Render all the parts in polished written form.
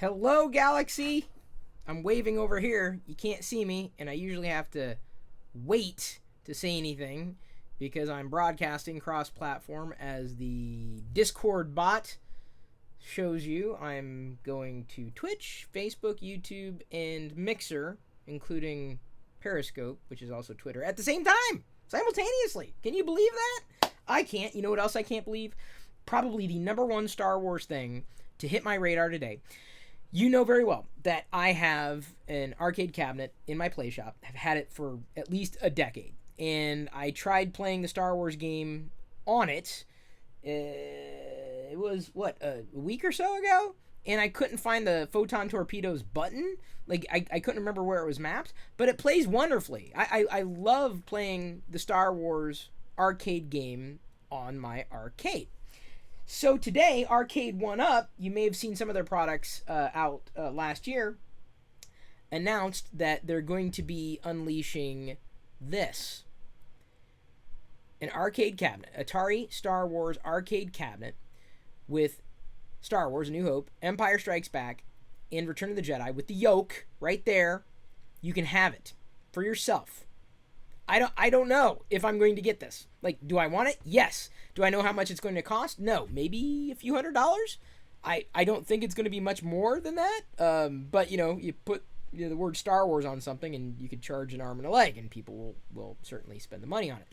Hello, Galaxy! I'm waving over here. You can't see me, and I usually have to wait to say anything because I'm broadcasting cross-platform as the Discord bot shows you. I'm going to Twitch, Facebook, YouTube, and Mixer, including Periscope, which is also Twitter, at the same time, simultaneously. Can you believe that? I can't. You know what else I can't believe? Probably the number one Star Wars thing to hit my radar today. You know very well that I have an arcade cabinet in my play shop. I've had it for at least a decade. And I tried playing the Star Wars game on it. It was, a week or so ago? And I couldn't find the Photon Torpedoes button. Like, I couldn't remember where it was mapped. But it plays wonderfully. I love playing the Star Wars arcade game on my arcade. So today, Arcade 1UP, you may have seen some of their products out last year, announced that they're going to be unleashing this. An arcade cabinet, Atari Star Wars arcade cabinet with Star Wars A New Hope, Empire Strikes Back, and Return of the Jedi with the yoke right there. You can have it for yourself. I don't know if I'm going to get this. Like, do I want it? Yes. Do I know how much it's going to cost? No. Maybe a few $100s. I don't think it's going to be much more than that. But, you put the word Star Wars on something and you could charge an arm and a leg and people will certainly spend the money on it.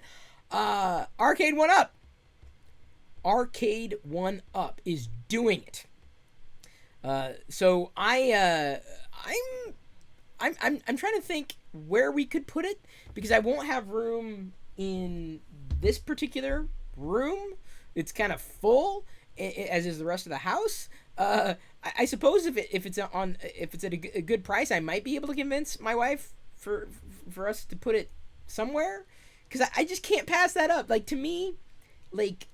Arcade 1UP. Arcade 1UP is doing it. So I'm trying to think where we could put it because I won't have room in this particular room. It's kind of full, as is the rest of the house. I suppose if it's at a good price, I might be able to convince my wife for us to put it somewhere because I just can't pass that up. Like, to me, like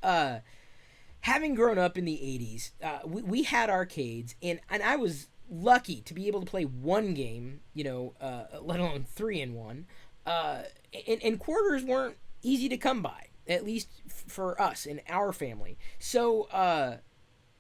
having grown up in the 80s, we had arcades and I was lucky to be able to play one game, let alone 3 in one. And quarters weren't easy to come by, at least for us in our family. So,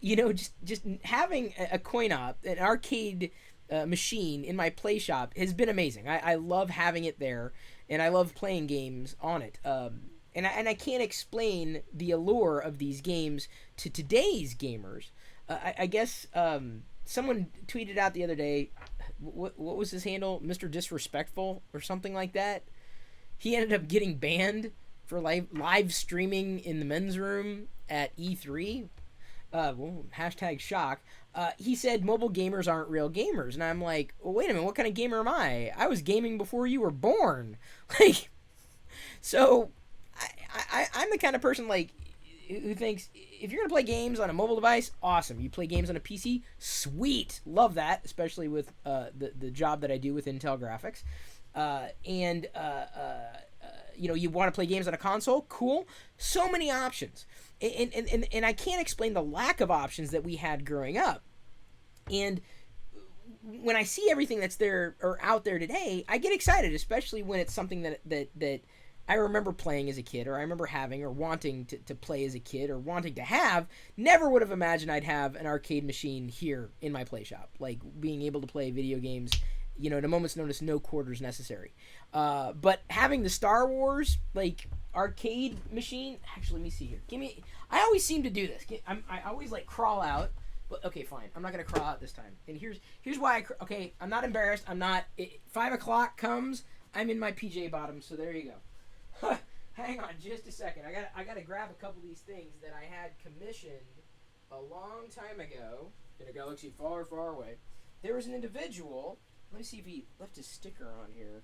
just having a coin op, an arcade machine in my play shop has been amazing. I love having it there, and I love playing games on it. And I can't explain the allure of these games to today's gamers. I guess someone tweeted out the other day, what was his handle? Mr. Disrespectful or something like that. He ended up getting banned for live streaming in the men's room at E3. Hashtag shock. He said mobile gamers aren't real gamers. And I'm like, well, wait a minute, what kind of gamer am I? I was gaming before you were born. So I'm the kind of person who thinks if you're going to play games on a mobile device, awesome. You play games on a PC, sweet. Love that, especially with the job that I do with Intel graphics. You want to play games on a console, cool. So many options. And I can't explain the lack of options that we had growing up. And when I see everything that's there or out there today, I get excited, especially when it's something that I remember playing as a kid, or I remember having, or wanting to play as a kid, or wanting to have. Never would have imagined I'd have an arcade machine here in my play shop, like being able to play video games, at a moment's notice, no quarters necessary. But having the Star Wars arcade machine, actually, let me see here. I always seem to do this. I always crawl out. But okay, fine. I'm not gonna crawl out this time. And here's why. I'm not embarrassed. I'm not. 5 o'clock comes. I'm in my PJ bottoms. So there you go. Hang on just a second. I gotta grab a couple of these things that I had commissioned a long time ago in a galaxy far, far away. There was an individual. Let me see if he left his sticker on here.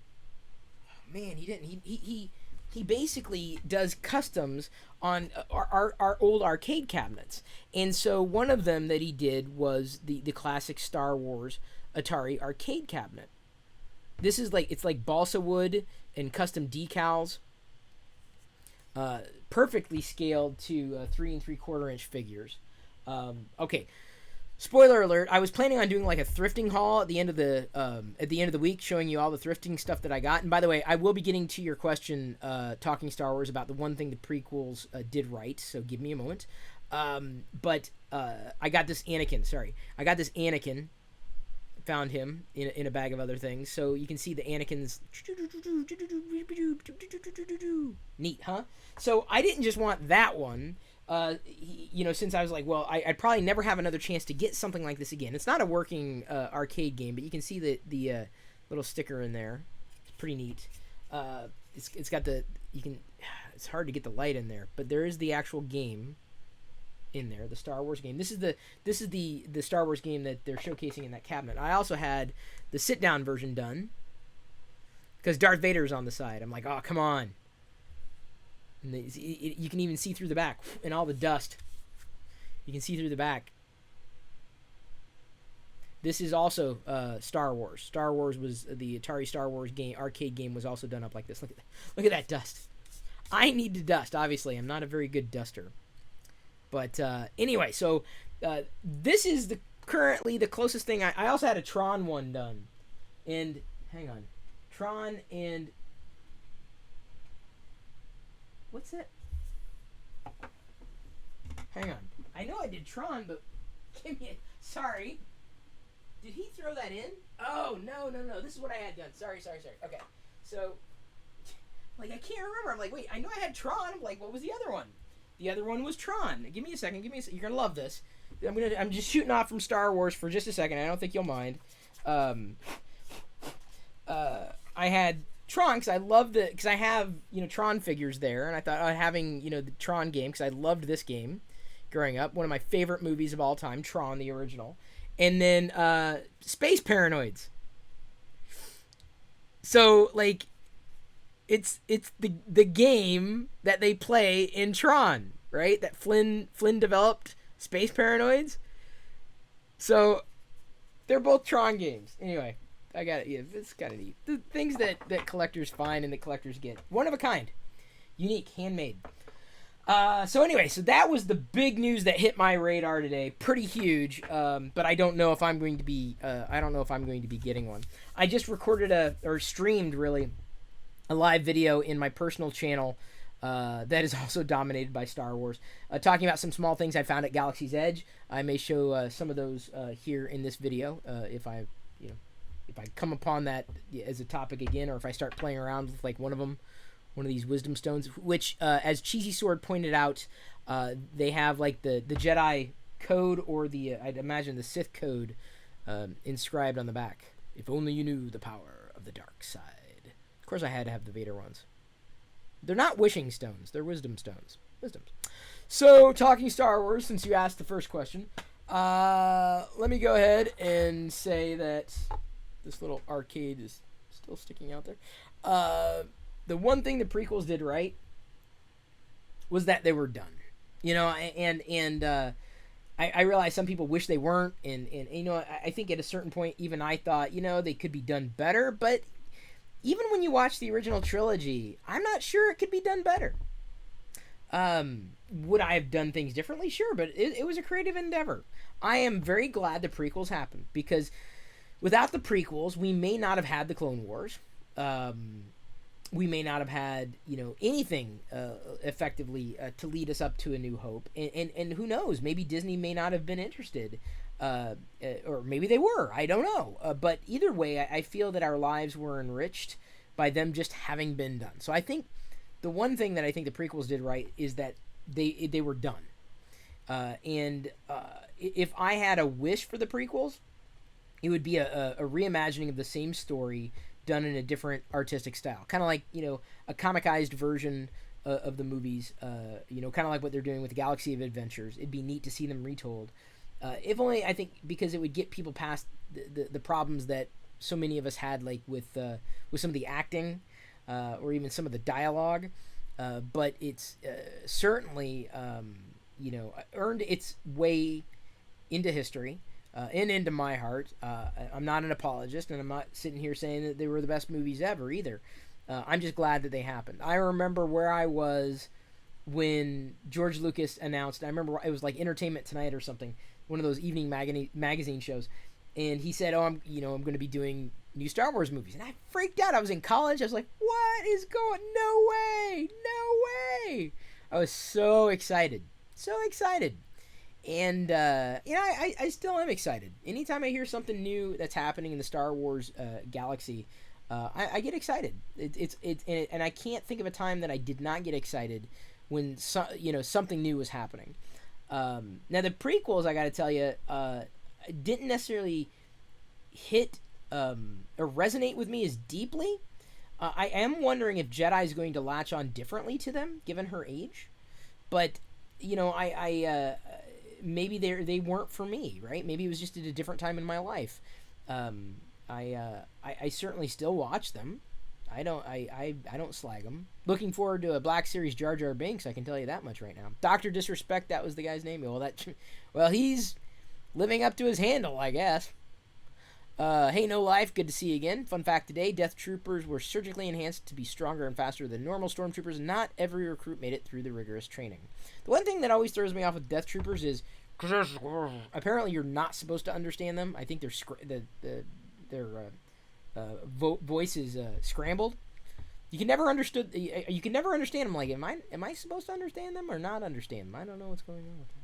Oh, man, he didn't. He basically does customs on our old arcade cabinets. And so one of them that he did was the classic Star Wars Atari arcade cabinet. This is it's like balsa wood and custom decals. Perfectly scaled to 3 3/4 inch figures. Okay, spoiler alert. I was planning on doing a thrifting haul at the end of the week, showing you all the thrifting stuff that I got. And by the way, I will be getting to your question, talking Star Wars, about the one thing the prequels did right. So give me a moment. But I got this Anakin. found him in a bag of other things. So you can see the Anakin's. Neat, huh? So I didn't just want that one. Since I was like, well, I'd probably never have another chance to get something like this again. It's not a working arcade game, but you can see the little sticker in there. It's pretty neat. It's got it's hard to get the light in there, but there is the actual game in there, the Star Wars game. This is the Star Wars game that they're showcasing in that cabinet. I also had the sit down version done because Darth Vader is on the side. I'm like, oh, come on. And you can even see through the back and all the dust. You can see through the back. This is also Star Wars. Star Wars was the Atari Star Wars game, arcade game was also done up like this. Look at that dust. I need to dust, obviously. I'm not a very good duster. But anyway, so this is currently the closest thing. I also had a Tron one done. And, hang on. Tron and... What's that? Hang on. I know I did Tron, but... Give me a... Sorry. Did he throw that in? Oh, no. This is what I had done. Sorry. Okay. So, like, I can't remember. I'm like, wait, I know I had Tron. I'm like, what was the other one? The other one was Tron. Give me a second. You're going to love this. I'm just shooting off from Star Wars for just a second. I don't think you'll mind. I had Tron because I have, Tron figures there. And I thought having, the Tron game because I loved this game growing up. One of my favorite movies of all time, Tron, the original. And then Space Paranoids. So, like, it's the game that they play in Tron, right? That Flynn developed, Space Paranoids. So, they're both Tron games. Anyway, I got it. Yeah, it's kind of neat. The things that collectors find and that collectors get. One of a kind. Unique. Handmade. So that was the big news that hit my radar today. Pretty huge, but I don't know if I'm going to be. I don't know if I'm going to be getting one. I just recorded streamed really a live video in my personal channel that is also dominated by Star Wars, talking about some small things I found at Galaxy's Edge. I may show some of those here in this video if I come upon that as a topic again, or if I start playing around with like one of these wisdom stones, which, as Cheesy Sword pointed out, they have like the Jedi code or I'd imagine the Sith code inscribed on the back. If only you knew the power of the dark side. Of course, I had to have the Vader ones. They're not wishing stones; they're wisdom stones. Wisdoms. So, talking Star Wars, since you asked the first question, let me go ahead and say that this little arcade is still sticking out there. The one thing the prequels did right was that they were done, and I realize some people wish they weren't, and I think at a certain point even I thought they could be done better, but even when you watch the original trilogy, I'm not sure it could be done better. Would I have done things differently? Sure, but it was a creative endeavor. I am very glad the prequels happened, because without the prequels, we may not have had the Clone Wars. We may not have had, anything effectively to lead us up to A New Hope. And who knows, maybe Disney may not have been interested. Or maybe they were. I don't know. But either way, I feel that our lives were enriched by them just having been done. So I think the one thing that I think the prequels did right is that they were done. And if I had a wish for the prequels, it would be a reimagining of the same story done in a different artistic style, kind of like a comicized version of the movies, kind of like what they're doing with Galaxy of Adventures. It'd be neat to see them retold, if only, I think, because it would get people past the problems that so many of us had, like with some of the acting, or even some of the dialogue, but it's certainly earned its way into history. And into my heart. I'm not an apologist, and I'm not sitting here saying that they were the best movies ever either. I'm just glad that they happened. I remember where I was when George Lucas announced, I remember it was like Entertainment Tonight or something, one of those evening magazine shows, and he said, I'm going to be doing new Star Wars movies. And I freaked out. I was in college. I was like, what is going, no way. I was so excited. And I still am excited. Anytime I hear something new that's happening in the Star Wars galaxy, I get excited. And I can't think of a time that I did not get excited when something new was happening. Now the prequels, I got to tell you, didn't necessarily hit or resonate with me as deeply. I am wondering if Jedi is going to latch on differently to them given her age, but maybe they weren't for me, right? Maybe it was just at a different time in my life. I certainly still watch them. I don't slag them. Looking forward to a Black Series Jar Jar Binks. I can tell you that much right now. Dr. Disrespect, that was the guy's name. Well, he's living up to his handle, I guess. Hey, No Life, good to see you again. Fun fact today, Death Troopers were surgically enhanced to be stronger and faster than normal Stormtroopers. Not every recruit made it through the rigorous training. The one thing that always throws me off with Death Troopers is apparently you're not supposed to understand them. I think their voice is scrambled. You can never understand them. Like, am I supposed to understand them or not understand them? I don't know what's going on with that.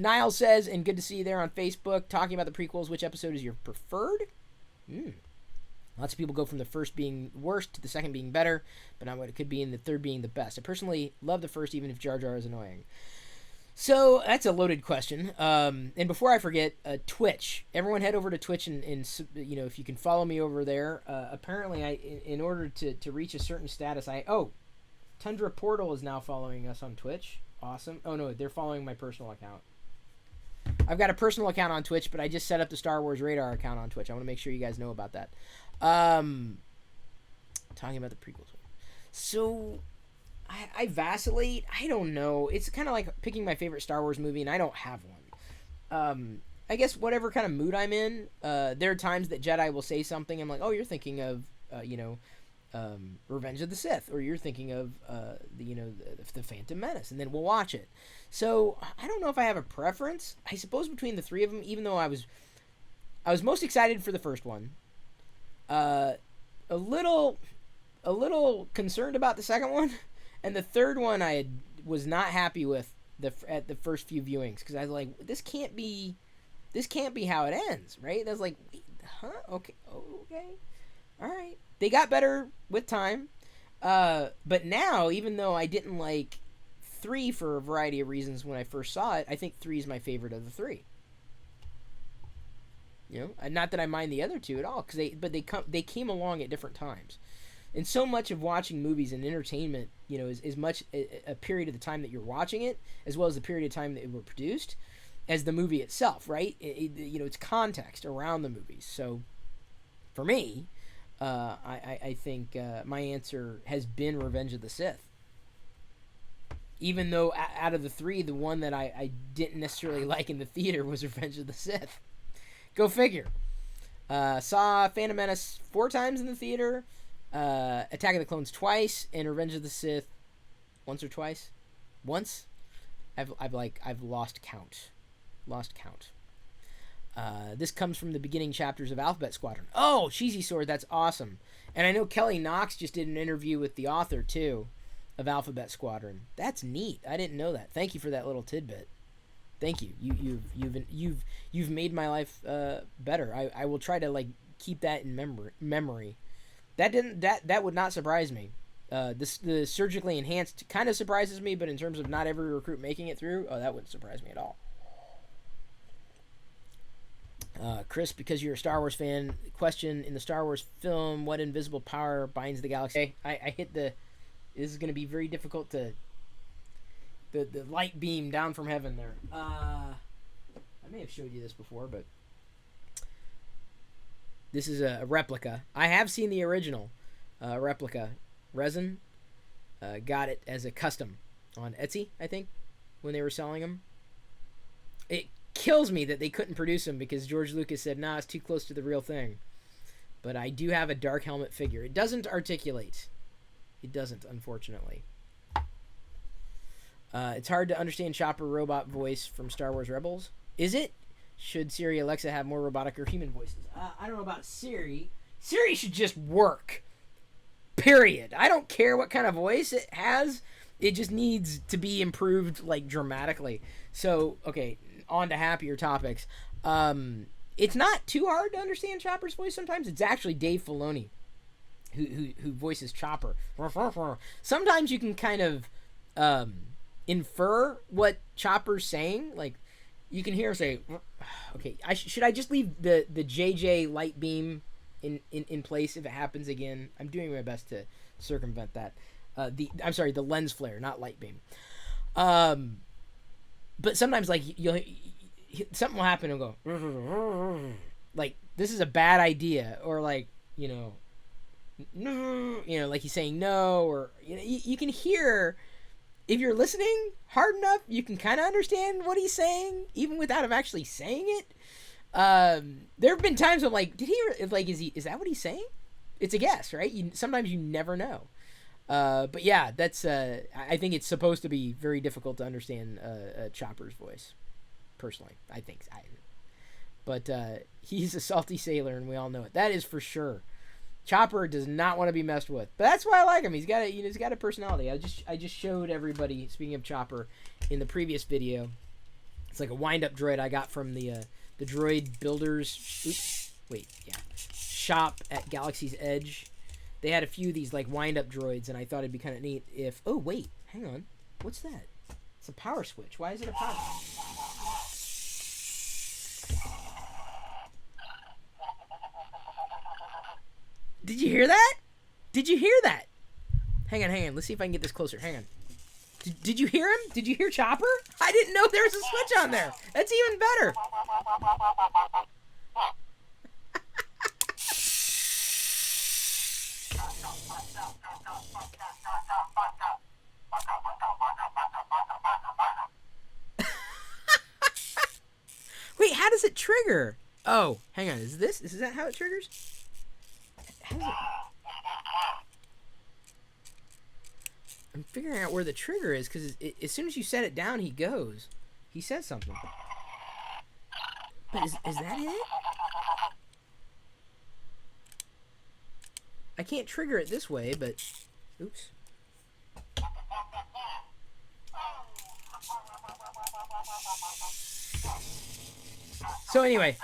Niall says, and good to see you there on Facebook, talking about the prequels, which episode is your preferred? Lots of people go from the first being worst to the second being better, but not what it could be, and the third being the best. I personally love the first, even if Jar Jar is annoying. So, that's a loaded question. And before I forget, Twitch. Everyone head over to Twitch, and if you can follow me over there. Apparently, in order to reach a certain status, Tundra Portal is now following us on Twitch. Awesome. Oh, no, they're following my personal account. I've got a personal account on Twitch, but I just set up the Star Wars Radar account on Twitch. I want to make sure you guys know about that. Talking about the prequels. So, I vacillate. I don't know. It's kind of like picking my favorite Star Wars movie, and I don't have one. I guess whatever kind of mood I'm in, there are times that Jedi will say something. I'm like, oh, you're thinking of, Revenge of the Sith, or you're thinking of the Phantom Menace, and then we'll watch it. So I don't know if I have a preference. I suppose between the three of them, even though I was most excited for the first one, a little concerned about the second one, and the third one was not happy with at the first few viewings, because I was like, this can't be how it ends, right? That's like, huh? Okay, all right. They got better with time, but now, even though I didn't like 3 for a variety of reasons when I first saw it, I think 3 is my favorite of the 3. Not that I mind the other 2 at all, they came along at different times, and so much of watching movies and entertainment, is much a period of the time that you're watching it, as well as the period of time that it were produced, as the movie itself, right? It's context around the movies. So, for me. I think my answer has been Revenge of the Sith. Even though out of the 3, the one that I didn't necessarily like in the theater was Revenge of the Sith. Go figure. Saw Phantom Menace 4 times in the theater, Attack of the Clones twice, and Revenge of the Sith once or twice. Once, I've lost count. This comes from the beginning chapters of Alphabet Squadron. Oh, Cheesy Sword, that's awesome. And I know Kelly Knox just did an interview with the author, too, of Alphabet Squadron. That's neat. I didn't know that. Thank you for that little tidbit. Thank you. You've made my life better. I will try to keep that in memory. That would not surprise me. The surgically enhanced kind of surprises me, but in terms of not every recruit making it through, that wouldn't surprise me at all. Chris, because you're a Star Wars fan, question, in the Star Wars film, what invisible power binds the galaxy? I hit this is going to be very difficult to, the light beam down from heaven there. I may have showed you this before, but this is a replica. I have seen the original replica resin. Got it as a custom on Etsy, I think, when they were selling them. It kills me that they couldn't produce them because George Lucas said, nah, it's too close to the real thing. But I do have a Dark Helmet figure. It doesn't articulate. It doesn't, unfortunately. It's hard to understand Chopper robot voice from Star Wars Rebels. Is it? Should Siri Alexa have more robotic or human voices? I don't know about Siri. Siri should just work. Period. I don't care what kind of voice it has. It just needs to be improved like dramatically. So okay, on to happier topics. It's not too hard to understand Chopper's voice. Sometimes it's actually Dave Filoni who voices Chopper. Sometimes you can kind of infer what Chopper's saying. Like you can hear him say, "Okay, should I just leave the JJ light beam in place if it happens again?" I'm doing my best to circumvent that. The lens flare, not light beam. But sometimes like something will happen and go like this is a bad idea, or like like he's saying no, or you can hear, if you're listening hard enough, you can kind of understand what he's saying even without him actually saying it. There have been times I'm like, is that what he's saying? It's a guess, right? Sometimes you never know. But yeah, that's I think it's supposed to be very difficult to understand Chopper's voice. Personally, I think. But he's a salty sailor, and we all know it. That is for sure. Chopper does not want to be messed with, but that's why I like him. He's got a personality. I just showed everybody. Speaking of Chopper, in the previous video, it's like a wind-up droid I got from the droid builders. Shop at Galaxy's Edge. They had a few of these like wind-up droids, and I thought it'd be kind of neat if. Oh wait, hang on. What's that? It's a power switch. Why is it a power? Did you hear that? Did you hear that? Hang on. Let's see if I can get this closer. Hang on. Did you hear him? Did you hear Chopper? I didn't know there was a switch on there. That's even better. Wait, how does it trigger? Oh, hang on. Is that how it triggers? How does it... I'm figuring out where the trigger is, because as soon as you set it down, he goes. He says something. But is that it? I can't trigger it this way, but... Oops. So anyway...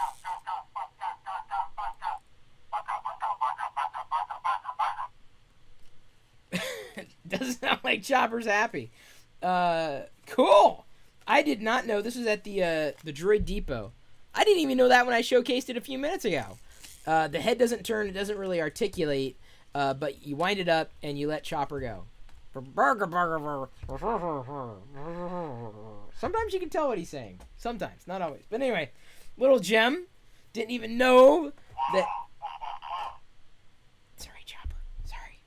Doesn't sound like Chopper's happy. Cool. I did not know this was at the Droid Depot. I didn't even know that when I showcased it a few minutes ago. The head doesn't turn. It doesn't really articulate. But you wind it up and you let Chopper go. Sometimes you can tell what he's saying. Sometimes, not always. But anyway, little gem. Didn't even know that. Sorry, Chopper. Sorry.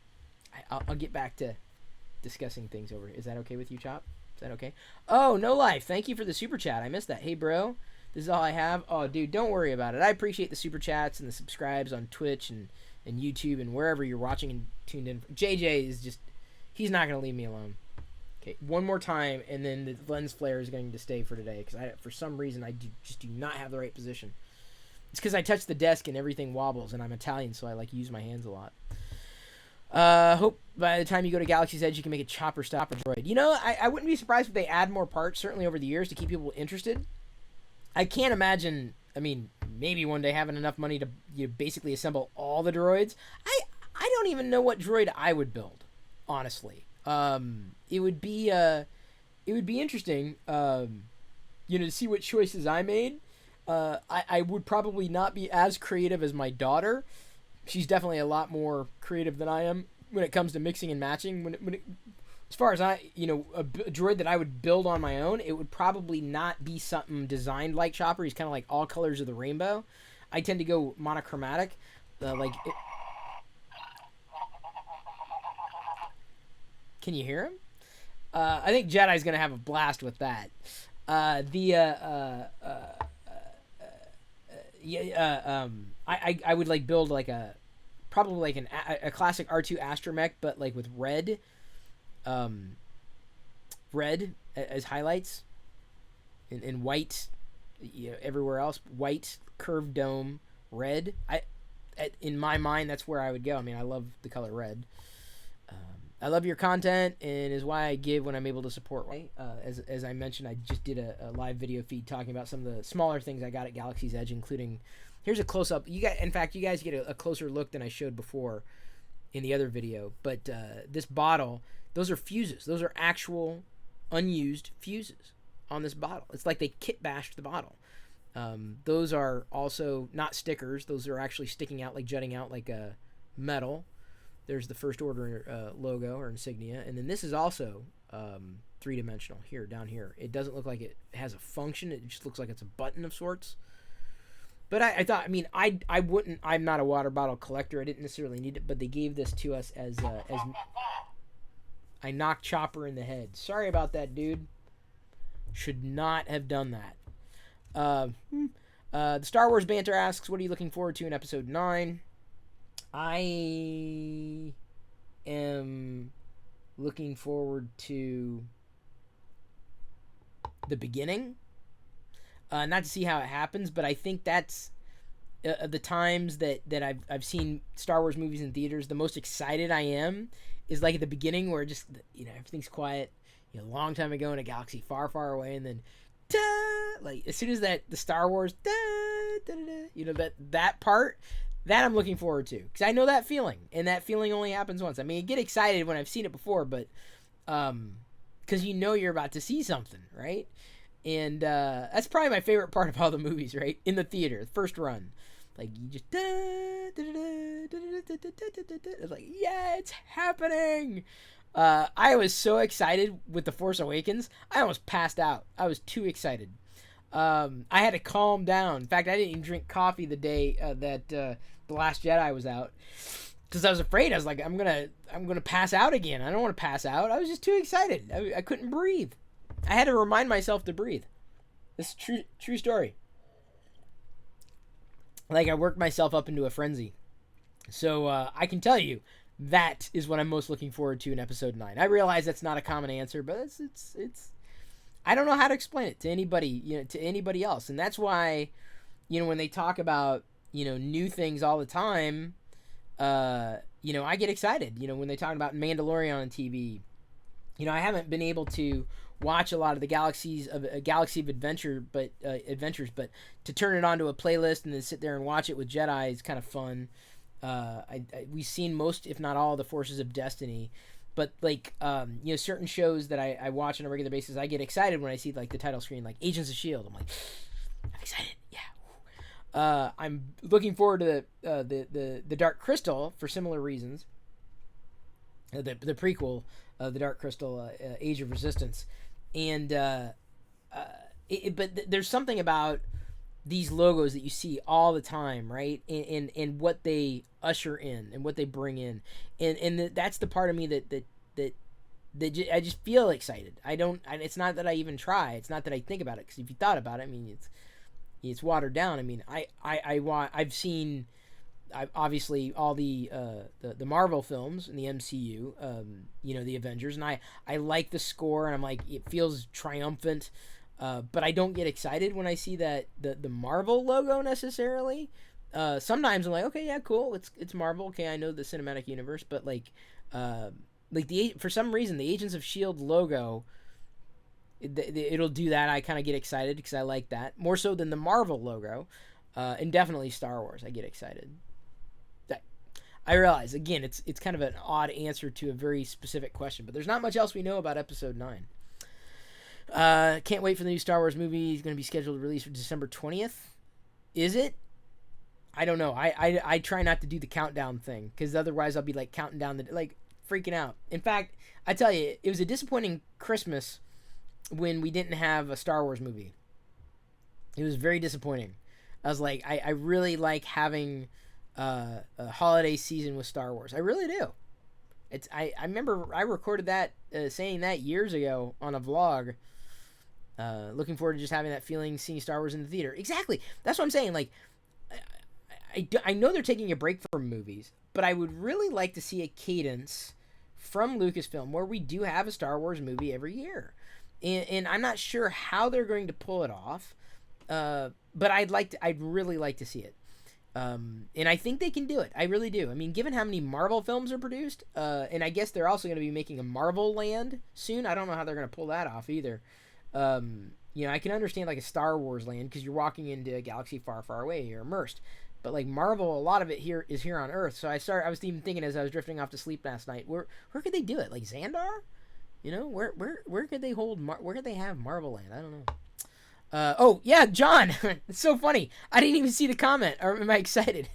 I'll get back to discussing things over. Is that okay with you, Chop? Is that okay? Oh, No Life. Thank you for the super chat. I missed that. Hey, bro. This is all I have. Oh, dude, don't worry about it. I appreciate the super chats and the subscribes on Twitch and YouTube and wherever you're watching and tuned in. JJ is just, he's not going to leave me alone. Okay, one more time, and then the lens flare is going to stay for today, because for some reason I just do not have the right position. It's because I touch the desk and everything wobbles, and I'm Italian, so I like use my hands a lot. Hope by the time you go to Galaxy's Edge, you can make a Chopper stopper droid. You know, I wouldn't be surprised if they add more parts, certainly over the years, to keep people interested. I can't imagine, I mean, maybe one day having enough money to basically assemble all the droids. I don't even know what droid I would build, honestly. It would be interesting, to see what choices I made. I would probably not be as creative as my daughter. She's definitely a lot more creative than I am when it comes to mixing and matching. As far as a droid that I would build on my own, it would probably not be something designed like Chopper. He's kind of like all colors of the rainbow. I tend to go monochromatic, Can you hear him? I think Jedi's gonna have a blast with that. I would like build like probably like a classic R2 astromech, but like with red as highlights, and white, everywhere else, white curved dome, red. In my mind, that's where I would go. I mean, I love the color red. I love your content, and is why I give when I'm able to support. As I mentioned, I just did a live video feed talking about some of the smaller things I got at Galaxy's Edge, including here's a close up. You guys get a closer look than I showed before in the other video. But this bottle, those are fuses. Those are actual unused fuses on this bottle. It's like they kit bashed the bottle. Those are also not stickers. Those are actually sticking out, like jutting out like a metal. There's the First Order logo or insignia, and then this is also three-dimensional here, down here. It doesn't look like it has a function. It just looks like it's a button of sorts. But I thought, I mean, I wouldn't. I'm not a water bottle collector. I didn't necessarily need it, but they gave this to us as I knocked Chopper in the head. Sorry about that, dude. Should not have done that. The Star Wars Banter asks, what are you looking forward to in Episode 9? I am looking forward to the beginning. Not to see how it happens, but I think that's the times that I've seen Star Wars movies in theaters. The most excited I am is like at the beginning, where just everything's quiet. A long time ago in a galaxy far, far away, and then like as soon as the Star Wars that part. That I'm looking forward to, because I know that feeling, and that feeling only happens once. I mean, I get excited when I've seen it before, but because you're about to see something, right? And that's probably my favorite part of all the movies, right? In the theater, the first run, like you just it's like, yeah, it's happening. I was so excited with The Force Awakens, I almost passed out. I was too excited. I had to calm down. In fact, I didn't even drink coffee the day that The Last Jedi was out, because I was afraid. I was like, I'm gonna pass out again. I don't want to pass out. I was just too excited. I couldn't breathe. I had to remind myself to breathe. This is true story. Like, I worked myself up into a frenzy. So I can tell you that is what I'm most looking forward to in Episode 9. I realize that's not a common answer, but it's I don't know how to explain it to anybody else. And that's why, when they talk about, new things all the time, I get excited, when they talk about Mandalorian on TV. I haven't been able to watch a lot of the Galaxy of Adventure, adventures, but to turn it onto a playlist and then sit there and watch it with Jedi is kind of fun. We've seen most, if not all, of the Forces of Destiny. But, like, certain shows that I watch on a regular basis, I get excited when I see, like, the title screen, like Agents of S.H.I.E.L.D. I'm like, I'm excited, yeah. I'm looking forward to the Dark Crystal for similar reasons. The prequel, The Dark Crystal, Age of Resistance. And, but there's something about these logos that you see all the time, right? And what they usher in and what they bring in, and that's the part of me that I just feel excited. It's not that I even try. It's not that I think about it, because if you thought about it, I mean, it's watered down. I mean, I've seen obviously all the Marvel films in the MCU, the Avengers, and I like the score, and I'm like, it feels triumphant. But I don't get excited when I see that the Marvel logo necessarily. Sometimes I'm like, okay, yeah, cool, it's Marvel. Okay, I know the cinematic universe, but for some reason the Agents of S.H.I.E.L.D. logo, it'll do that. I kind of get excited because I like that more so than the Marvel logo, and definitely Star Wars. I get excited. I realize, again, it's kind of an odd answer to a very specific question, but there's not much else we know about Episode 9. Can't wait for the new Star Wars movie. It's going to be scheduled to release for December 20th. Is it? I don't know. I try not to do the countdown thing, because otherwise I'll be like counting down freaking out. In fact, I tell you, it was a disappointing Christmas when we didn't have a Star Wars movie. It was very disappointing. I was like, I really like having a holiday season with Star Wars. I really do. I remember I recorded that, saying that years ago on a vlog. Looking forward to just having that feeling, seeing Star Wars in the theater. Exactly. That's what I'm saying. Like, I know they're taking a break from movies, but I would really like to see a cadence from Lucasfilm where we do have a Star Wars movie every year. And I'm not sure how they're going to pull it off, but I'd really like to see it. And I think they can do it. I really do. I mean, given how many Marvel films are produced, and I guess they're also going to be making a Marvel Land soon. I don't know how they're going to pull that off either. I can understand like a Star Wars land because you're walking into a galaxy far, far away. You're immersed. But like Marvel, a lot of it here is here on Earth. So I was even thinking as I was drifting off to sleep last night, where could they do it? Like Xandar? Where could they hold? Where could they have Marvel Land? I don't know. Oh yeah, John. It's so funny. I didn't even see the comment. Or am I excited?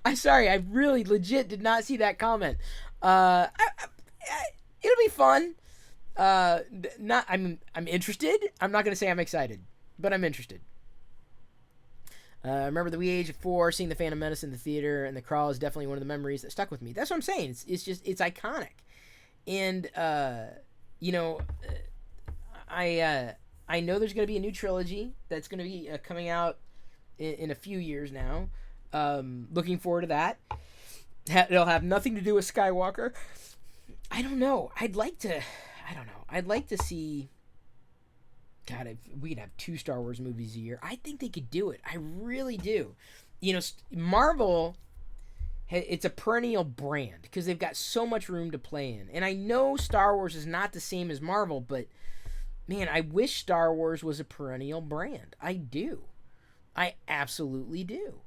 I'm sorry. I really legit did not see that comment. It'll be fun. I'm interested. I'm not gonna say I'm excited, but I'm interested. I remember the wee age of 4, seeing the Phantom Menace in the theater, and the crawl is definitely one of the memories that stuck with me. That's what I'm saying. It's just it's iconic, and I know there's going to be a new trilogy that's going to be coming out in a few years now. Looking forward to that. It'll have nothing to do with Skywalker. I don't know. I'd like to see. God, if we could have 2 Star Wars movies a year, I think they could do it. I really do. Marvel, it's a perennial brand because they've got so much room to play in. And I know Star Wars is not the same as Marvel, but man, I wish Star Wars was a perennial brand. I do. I absolutely do.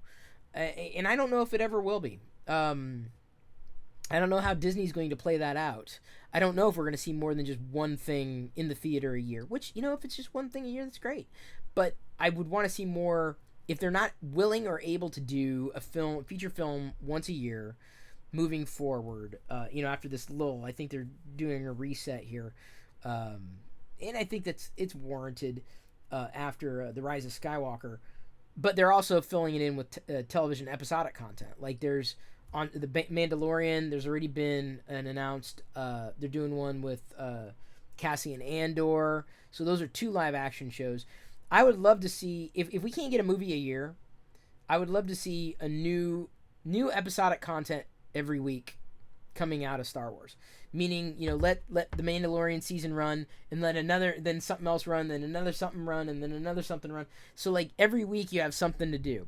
And I don't know if it ever will be. I don't know how Disney's going to play that out. I don't know if we're going to see more than just one thing in the theater a year, which, if it's just one thing a year, that's great. But I would want to see more if they're not willing or able to do a feature film once a year moving forward, after this lull. I think they're doing a reset here. And I think it's warranted after The Rise of Skywalker. But they're also filling it in with television episodic content. Like there's on the Mandalorian, there's already been an announced. They're doing one with Cassian Andor. So those are 2 live action shows. I would love to see if we can't get a movie a year. I would love to see a new episodic content every week coming out of Star Wars. Meaning, let the Mandalorian season run and let then something else run, then another something run, and then another something run. So like every week you have something to do.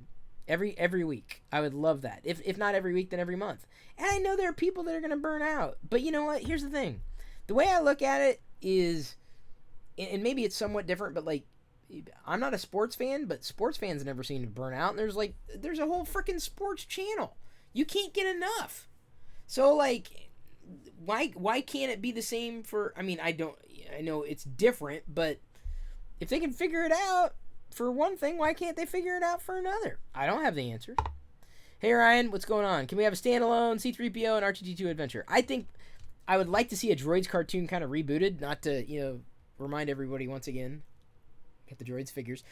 Every week. I would love that. If not every week, then every month. And I know there are people that are going to burn out. But you know what? Here's the thing. The way I look at it is, and maybe it's somewhat different, but like, I'm not a sports fan, but sports fans never seem to burn out. And there's a whole freaking sports channel. You can't get enough. So like, why can't it be the same for, I know it's different, but if they can figure it out for one thing, why can't they figure it out for another? I don't have the answers. Hey Ryan, what's going on? Can we have a standalone C-3PO and R2-D2 adventure? I think I would like to see a droids cartoon kind of rebooted, not to, remind everybody once again, get the droids figures.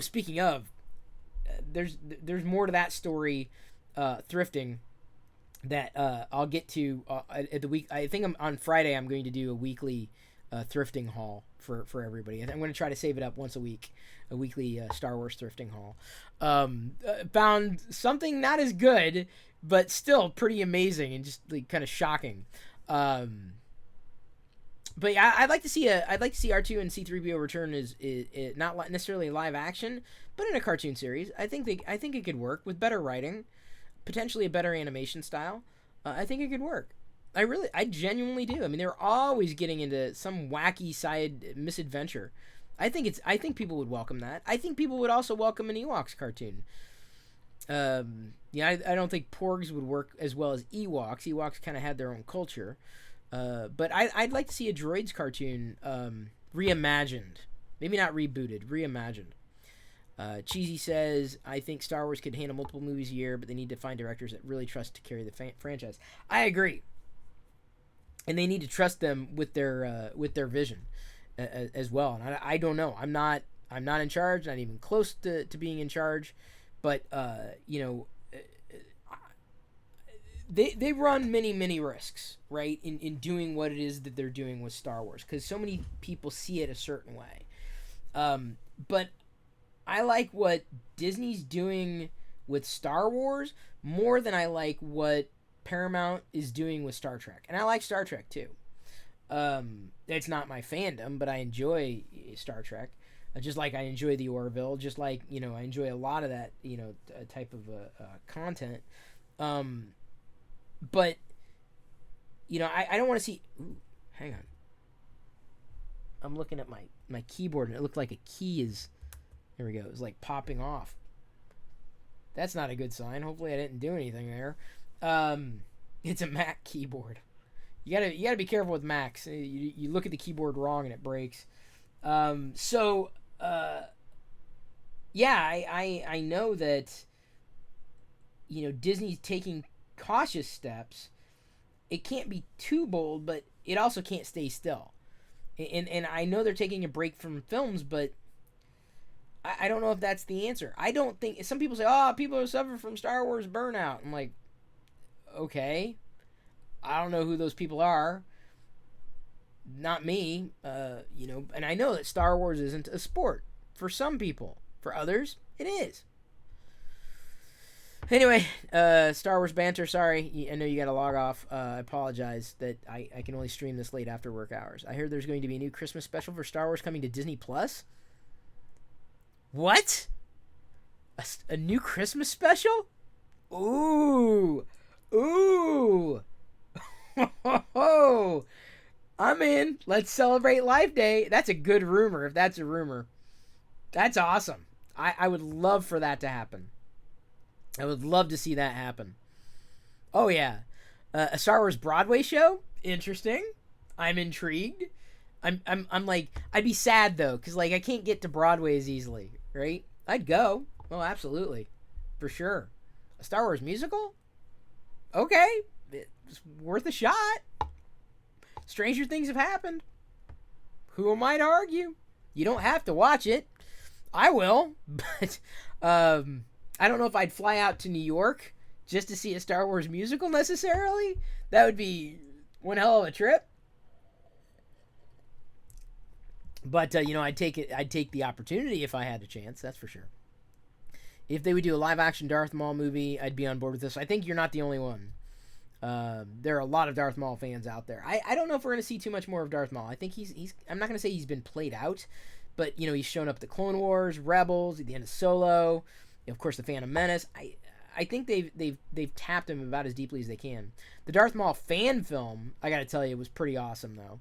Speaking of, there's more to that story, thrifting, that I'll get to at the week. I think on Friday I'm going to do a weekly thrifting haul for everybody. I'm going to try to save it up once a week, a weekly Star Wars thrifting haul. Found something not as good, but still pretty amazing and just like kind of shocking. But yeah, I'd like to see R2 and C-3PO return is not necessarily live action, but in a cartoon series. I think it could work with better writing, potentially a better animation style. I think it could work. I genuinely do. I mean, they're always getting into some wacky side misadventure. I think people would welcome that. I think people would also welcome an Ewoks cartoon. I don't think Porgs would work as well as Ewoks. Ewoks kind of had their own culture. But I'd like to see a droids cartoon reimagined. Maybe not rebooted, reimagined. Cheesy says, I think Star Wars could handle multiple movies a year, but they need to find directors that really trust to carry the franchise. I agree. And they need to trust them with their vision as well. And I don't know. I'm not in charge, not even close to being in charge. But, they run many risks, right, in doing what it is that they're doing with Star Wars, because so many people see it a certain way. But I like what Disney's doing with Star Wars more than I like what Paramount is doing with Star Trek. And I like Star Trek too. It's not my fandom, but I enjoy Star Trek. Just like I enjoy the Orville, just like, I enjoy a lot of that, type of content. But, I don't want to see... Ooh, hang on. I'm looking at my keyboard, and it looked like a key is... There we go. It was like popping off. That's not a good sign. Hopefully I didn't do anything there. It's a Mac keyboard. You gotta be careful with Macs. You look at the keyboard wrong and it breaks. Yeah, I know that, Disney's taking cautious steps. It can't be too bold, but it also can't stay still. And I know they're taking a break from films, but I don't know if that's the answer. I don't think... Some people say, people are suffering from Star Wars burnout. I'm like, okay. I don't know who those people are. Not me. And I know that Star Wars isn't a sport for some people. For others, it is. Anyway, Star Wars banter. Sorry, I know you got to log off. I apologize that I can only stream this late after work hours. I heard there's going to be a new Christmas special for Star Wars coming to Disney Plus. What? A new Christmas special? Ooh. I'm in. Let's celebrate Life Day. That's a good rumor, if that's a rumor. That's awesome. I would love for that to happen. I would love to see that happen. Oh, yeah. A Star Wars Broadway show? Interesting. I'm intrigued. I'm like, I'd be sad, though, because, I can't get to Broadway as easily, right? I'd go. Oh, absolutely. For sure. A Star Wars musical? Okay. It's worth a shot. Stranger things have happened. Who am I to argue? You don't have to watch it. I will, but I don't know if I'd fly out to New York just to see a Star Wars musical necessarily. That would be one hell of a trip. But I'd take the opportunity if I had a chance. That's for sure. If they would do a live action Darth Maul movie, I'd be on board with this. I think you're not the only one. There are a lot of Darth Maul fans out there. I don't know if we're going to see too much more of Darth Maul. I think he's I'm not going to say he's been played out, but he's shown up at the Clone Wars, Rebels, at the end of Solo, of course the Phantom Menace. I think they've tapped him about as deeply as they can. The Darth Maul fan film, I got to tell you, was pretty awesome though.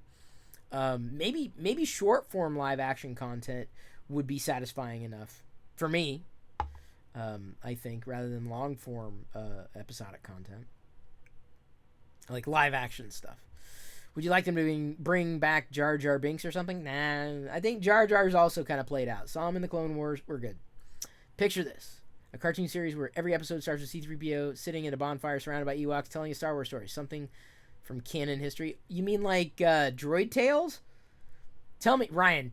Maybe short form live action content would be satisfying enough for me. I think, rather than long form episodic content. Like live action stuff. Would you like them to bring back Jar Jar Binks or something? Nah, I think Jar Jar's also kind of played out. Saw him in the Clone Wars. We're good. Picture this. A cartoon series where every episode starts with C-3PO sitting at a bonfire surrounded by Ewoks telling a Star Wars story. Something from canon history. You mean like Droid Tales? Tell me, Ryan,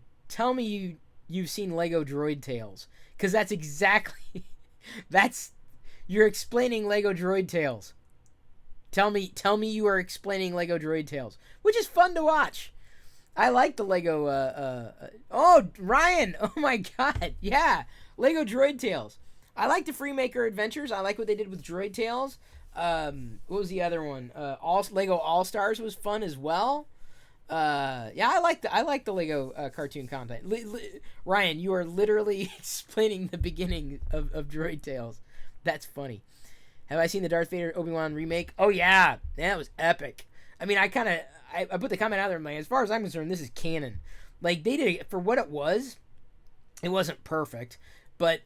you've seen Lego Droid Tales. Because that's exactly... You're explaining Lego Droid Tales. Tell me you are explaining Lego Droid Tales, which is fun to watch. I like the Lego, oh, Ryan, oh my god, yeah, Lego Droid Tales. I like the Freemaker Adventures. I like what they did with Droid Tales. What was the other one? Lego All-Stars was fun as well. Yeah, I like the Lego cartoon content. Ryan, you are literally explaining the beginning of Droid Tales. That's funny. Have I seen the Darth Vader Obi-Wan remake? Oh, yeah. That was epic. I mean, I put the comment out there, like, as far as I'm concerned, this is canon. Like, they did it for what it was. It wasn't perfect, but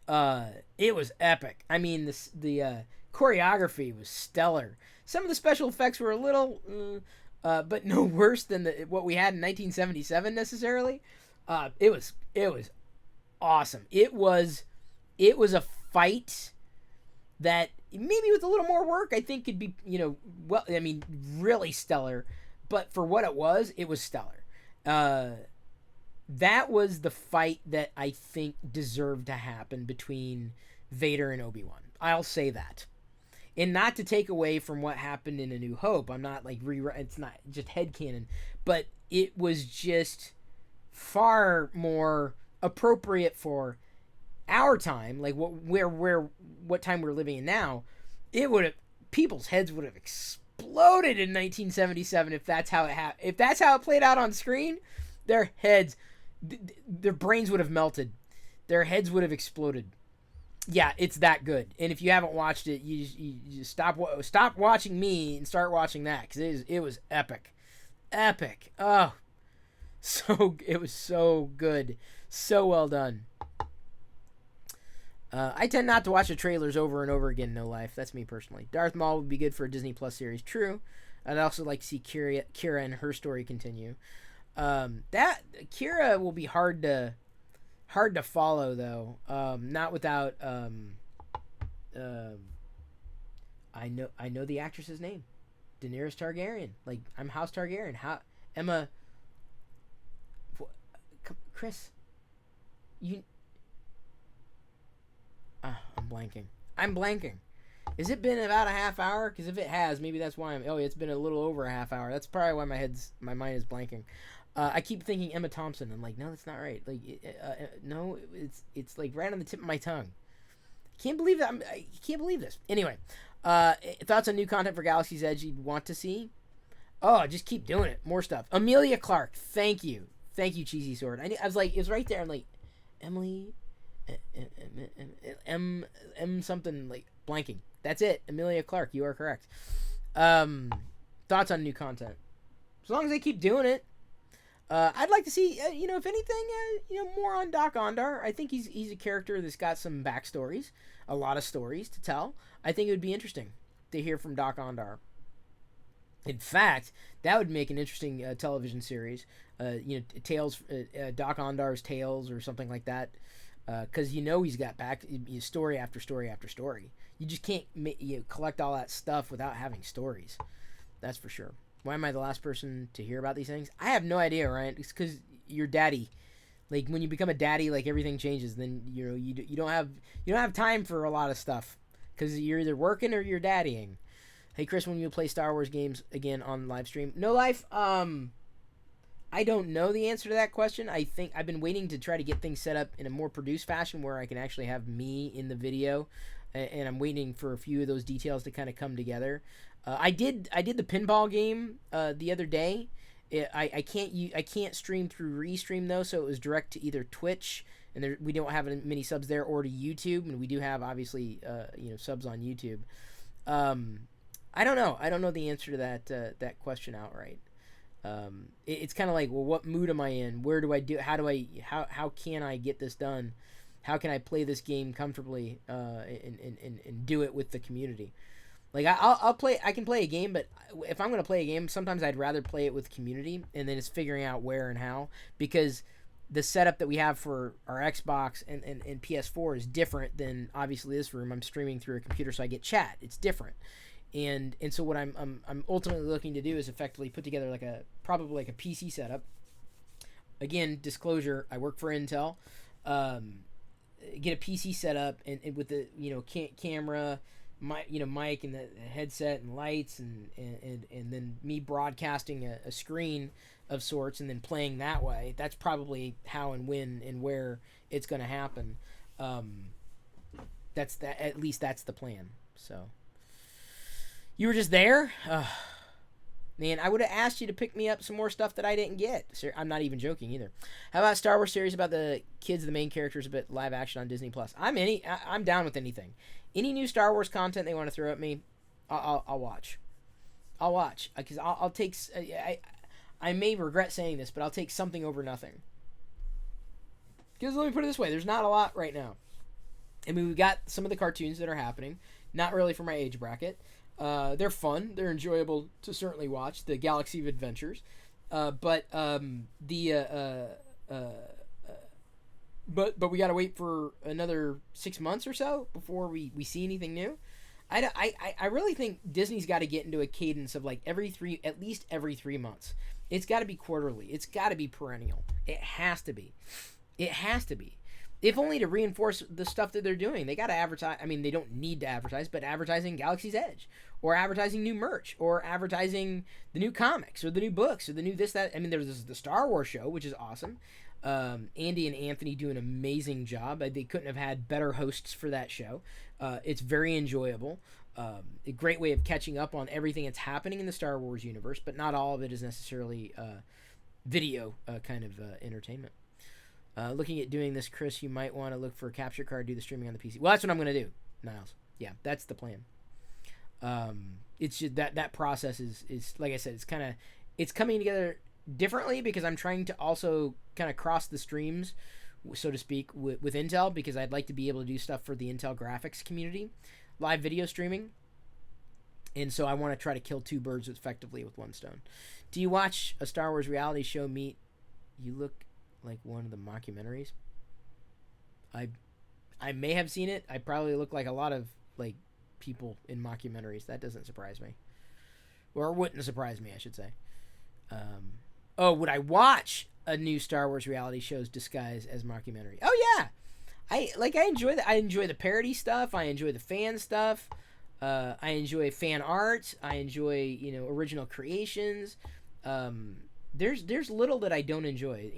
it was epic. I mean, the choreography was stellar. Some of the special effects were a little, but no worse than what we had in 1977 necessarily. It was awesome. It was a fight that maybe with a little more work, I think could be, really stellar. But for what it was stellar. That was the fight that I think deserved to happen between Vader and Obi-Wan. I'll say that. And not to take away from what happened in A New Hope. I'm not like it's not just headcanon. But it was just far more appropriate for our time, like what time we're living in now. People's heads would have exploded in 1977 if that's how it played out on screen. Their heads, their brains would have melted, their heads would have exploded. Yeah, it's that good. And if you haven't watched it, you just stop watching me and start watching that, because it was epic. Oh, it was so good, so well done. I tend not to watch the trailers over and over again. No life. That's me personally. Darth Maul would be good for a Disney Plus series. True. I'd also like to see Kira and her story continue. That Kira will be hard to follow though. Not without I know the actress's name, Daenerys Targaryen. Like, I'm House Targaryen. How Emma? Chris, you. I'm blanking. Has it been about a half hour? Because if it has, maybe that's why I'm. Oh, it's been a little over a half hour. That's probably why my mind is blanking. I keep thinking Emma Thompson. I'm like, no, that's not right. Like, no, it's like right on the tip of my tongue. Can't believe that. I can't believe this. Anyway, thoughts on new content for Galaxy's Edge you'd want to see? Oh, just keep doing it. More stuff. Amelia Clark. Thank you, Cheesy Sword. I was like, it was right there. I'm like, Emily, M something, like blanking. That's it. Amelia Clark. You are correct. Thoughts on new content? As long as they keep doing it. I'd like to see, if anything, more on Doc Ondar. I think he's a character that's got some backstories, a lot of stories to tell. I think it would be interesting to hear from Doc Ondar. In fact, that would make an interesting television series. Tales, Doc Ondar's Tales, or something like that. Because he's got story after story after story. You just can't collect all that stuff without having stories. That's for sure. Why am I the last person to hear about these things? I have no idea, Ryan. It's because you're daddy. Like, when you become a daddy, like, everything changes. Then you don't have time for a lot of stuff, because you're either working or you're daddying. Hey Chris, when you play Star Wars games again on live stream? No Life. I don't know the answer to that question. I think I've been waiting to try to get things set up in a more produced fashion where I can actually have me in the video, and I'm waiting for a few of those details to kind of come together. I did the pinball game the other day. I can't stream through Restream though, so it was direct to either Twitch, and we don't have many subs there, or to YouTube, and we do have obviously subs on YouTube. I don't know the answer to that question outright. It's kind of like, well, what mood am I in? Where do I do? How can I get this done? How can I play this game comfortably and do it with the community? Like, I can play a game, but if I'm going to play a game, sometimes I'd rather play it with community, and then it's figuring out where and how, because the setup that we have for our Xbox and PS4 is different than, obviously, this room. I'm streaming through a computer, so I get chat. It's different. And so what I'm ultimately looking to do is effectively put together probably a PC setup. Again, disclosure, I work for Intel. Get a PC set up and with the camera, mic and the headset and lights and then me broadcasting a screen of sorts and then playing that way. That's probably how and when and where it's going to happen. At least that's the plan. So. You were just there? Man, I would have asked you to pick me up some more stuff that I didn't get. I'm not even joking either. How about Star Wars series about the kids, the main characters, but live action on Disney Plus? I'm down with anything. Any new Star Wars content they want to throw at me, I'll watch. I'll watch, because I'll take. I may regret saying this, but I'll take something over nothing. Because let me put it this way: there's not a lot right now. I mean, we've got some of the cartoons that are happening. Not really for my age bracket. They're fun. They're enjoyable to certainly watch. The Galaxy of Adventures, but we gotta wait for another 6 months or so before we see anything new. I really think Disney's got to get into a cadence of like at least every 3 months. It's got to be quarterly. It's got to be perennial. It has to be. If only to reinforce the stuff that they're doing. They got to advertise. I mean, they don't need to advertise, but advertising Galaxy's Edge, or advertising new merch, or advertising the new comics, or the new books, or the new this, that. I mean, there's the Star Wars show, which is awesome. Andy and Anthony do an amazing job. They couldn't have had better hosts for that show. It's very enjoyable. A great way of catching up on everything that's happening in the Star Wars universe, but not all of it is necessarily video kind of entertainment. Looking at doing this, Chris, you might want to look for a capture card, do the streaming on the PC. Well, that's what I'm going to do, Niles. Yeah, that's the plan. It's just that process is like I said, it's coming together differently because I'm trying to also kind of cross the streams, so to speak, with Intel, because I'd like to be able to do stuff for the Intel graphics community, live video streaming. And so I want to try to kill two birds effectively with one stone. Do you watch a Star Wars reality show, Meet? You look like one of the mockumentaries. I may have seen it. I probably look like a lot of like people in mockumentaries. That doesn't surprise me. Or wouldn't surprise me, I should say. Would I watch a new Star Wars reality shows disguised as mockumentary? Oh yeah. I enjoy that. I enjoy the parody stuff. I enjoy the fan stuff. I enjoy fan art. I enjoy, original creations. There's little that I don't enjoy.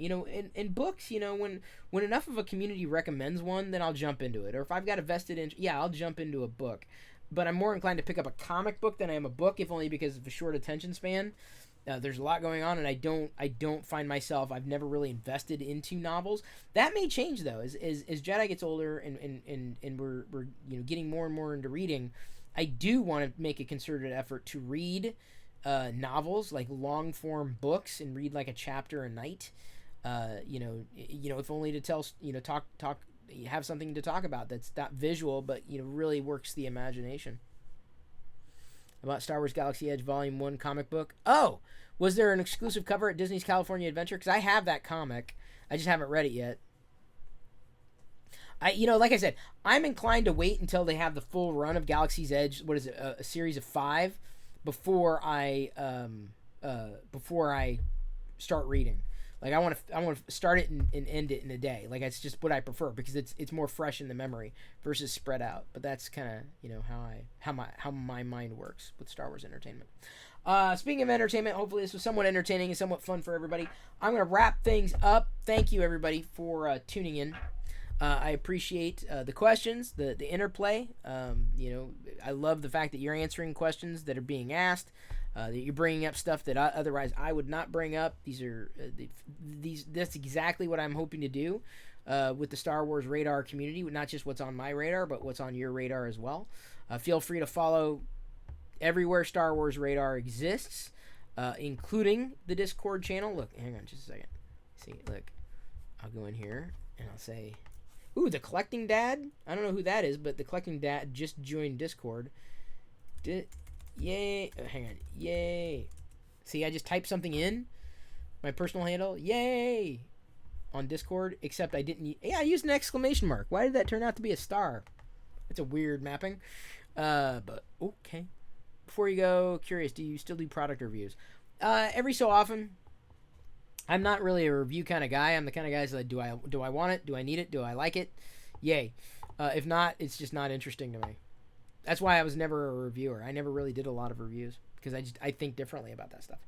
In books, when enough of a community recommends one, then I'll jump into it. Or if I've got a vested interest, I'll jump into a book. But I'm more inclined to pick up a comic book than I am a book, if only because of a short attention span. There's a lot going on, and I don't find myself. I've never really invested into novels. That may change though, as Jedi gets older and we're getting more and more into reading. I do want to make a concerted effort to read novels, like long form books, and read like a chapter a night. If only to talk, have something to talk about that's not visual, but really works the imagination. About Star Wars Galaxy Edge Volume 1 comic book. Oh, was there an exclusive cover at Disney's California Adventure? Because I have that comic. I just haven't read it yet. Like I said, I'm inclined to wait until they have the full run of Galaxy's Edge. What is it? A series of 5 before I start reading. Like I want to start it and end it in a day. Like it's just what I prefer because it's more fresh in the memory versus spread out. But that's kind of how my mind works with Star Wars entertainment. Speaking of entertainment, hopefully this was somewhat entertaining and somewhat fun for everybody. I'm gonna wrap things up. Thank you everybody for tuning in. I appreciate the questions, the interplay. I love the fact that you're answering questions that are being asked. That you're bringing up stuff that otherwise I would not bring up. That's exactly what I'm hoping to do with the Star Wars radar community. Not just what's on my radar, but what's on your radar as well. Feel free to follow everywhere Star Wars radar exists, including the Discord channel. Look, hang on just a second. See, look, I'll go in here and I'll say, ooh, the Collecting Dad. I don't know who that is, but the Collecting Dad just joined Discord. Yay. Hang on. Yay. See, I just typed something in. My personal handle. Yay. On Discord. Except I didn't. I used an exclamation mark. Why did that turn out to be a star? That's a weird mapping. But okay. Before you go, curious, do you still do product reviews? Every so often. I'm not really a review kind of guy. I'm the kind of guy that do I want it? Do I need it? Do I like it? Yay. If not, it's just not interesting to me. That's why I was never a reviewer. I never really did a lot of reviews because I think differently about that stuff.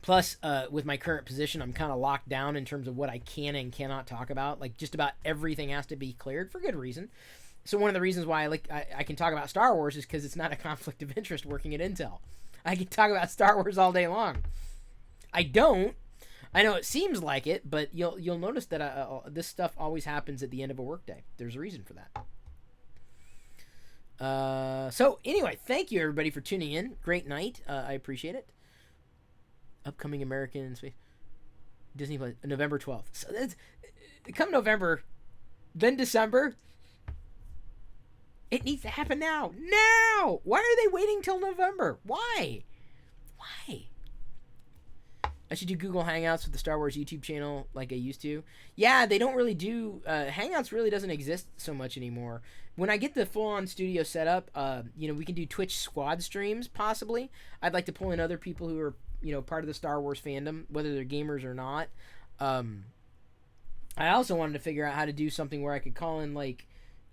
Plus, with my current position, I'm kind of locked down in terms of what I can and cannot talk about. Like, just about everything has to be cleared for good reason. So one of the reasons why I can talk about Star Wars is because it's not a conflict of interest working at Intel. I can talk about Star Wars all day long. I don't. I know it seems like it, but you'll notice that this stuff always happens at the end of a workday. There's a reason for that. So anyway, thank you everybody for tuning in. Great night. I appreciate it. Upcoming American Space Disney Plus, November 12th. So that's come November, then December. It needs to happen now. Now! Why are they waiting till November? Why? I should do Google Hangouts with the Star Wars YouTube channel like I used to. Yeah, they don't really do... Hangouts really doesn't exist so much anymore. When I get the full-on studio set up, we can do Twitch squad streams, possibly. I'd like to pull in other people who are, part of the Star Wars fandom, whether they're gamers or not. I also wanted to figure out how to do something where I could call in, have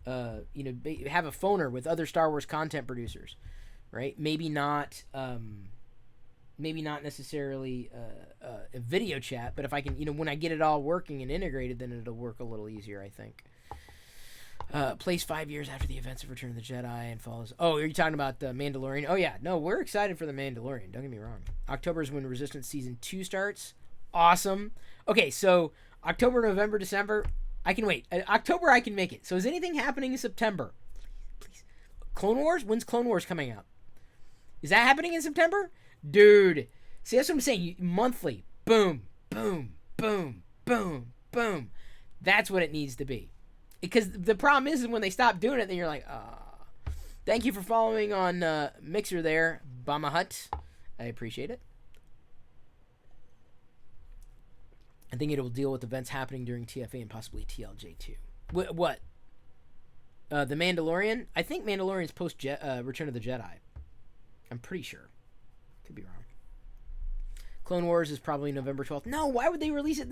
a phoner with other Star Wars content producers, right? Maybe not necessarily a video chat, but if I can, when I get it all working and integrated, then it'll work a little easier, I think. Plays 5 years after the events of Return of the Jedi and follows... Oh, are you talking about the Mandalorian? Oh, yeah. No, we're excited for the Mandalorian. Don't get me wrong. October is when Resistance Season 2 starts. awesome. Okay, so October, November, December, I can wait. October, I can make it. So is anything happening in September? Please. Clone Wars? When's Clone Wars coming out? Is that happening in September? Dude. See, that's what I'm saying. Monthly. Boom, boom, boom, boom, boom. That's what it needs to be. Because the problem is when they stop doing it, then you're like, Thank you for following on Mixer there, Bama Hut. I appreciate it. I think it will deal with events happening during TFA and possibly TLJ too. What? The Mandalorian? I think Mandalorian's post Return of the Jedi. I'm pretty sure. Could be wrong. Clone Wars is probably November 12th. No, why would they release it?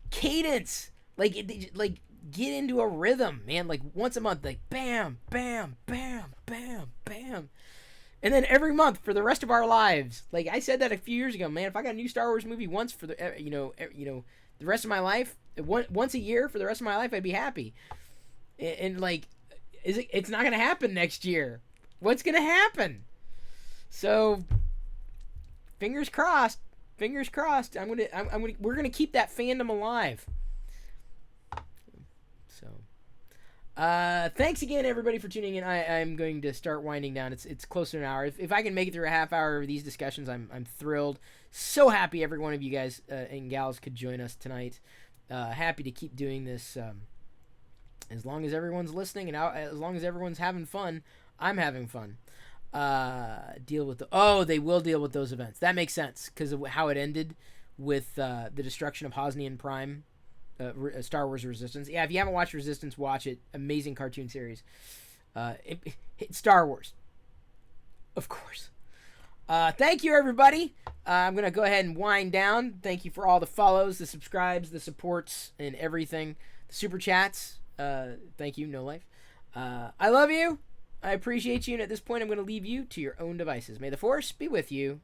Cadence! Like, get into a rhythm, man. Like, once a month, like, bam, bam, bam, bam, bam. And then every month for the rest of our lives. Like, I said that a few years ago, man. If I got a new Star Wars movie once for the, the rest of my life, once a year for the rest of my life, I'd be happy. And like, it's not going to happen next year. What's going to happen? So, fingers crossed. Fingers crossed. We're gonna keep that fandom alive. So, thanks again, everybody, for tuning in. I'm going to start winding down. It's close to an hour. If I can make it through a half hour of these discussions, I'm thrilled. So happy every one of you guys and gals could join us tonight. Happy to keep doing this. As long as everyone's listening and as long as everyone's having fun, I'm having fun. They will deal with those events. That makes sense because of how it ended with the destruction of Hosnian Prime, Star Wars Resistance. Yeah, if you haven't watched Resistance, watch it. Amazing cartoon series. Star Wars, of course. Thank you, everybody. I'm gonna go ahead and wind down. Thank you for all the follows, the subscribes, the supports, and everything. The super chats. Thank you, No Life. I love you. I appreciate you, and at this point I'm going to leave you to your own devices. May the Force be with you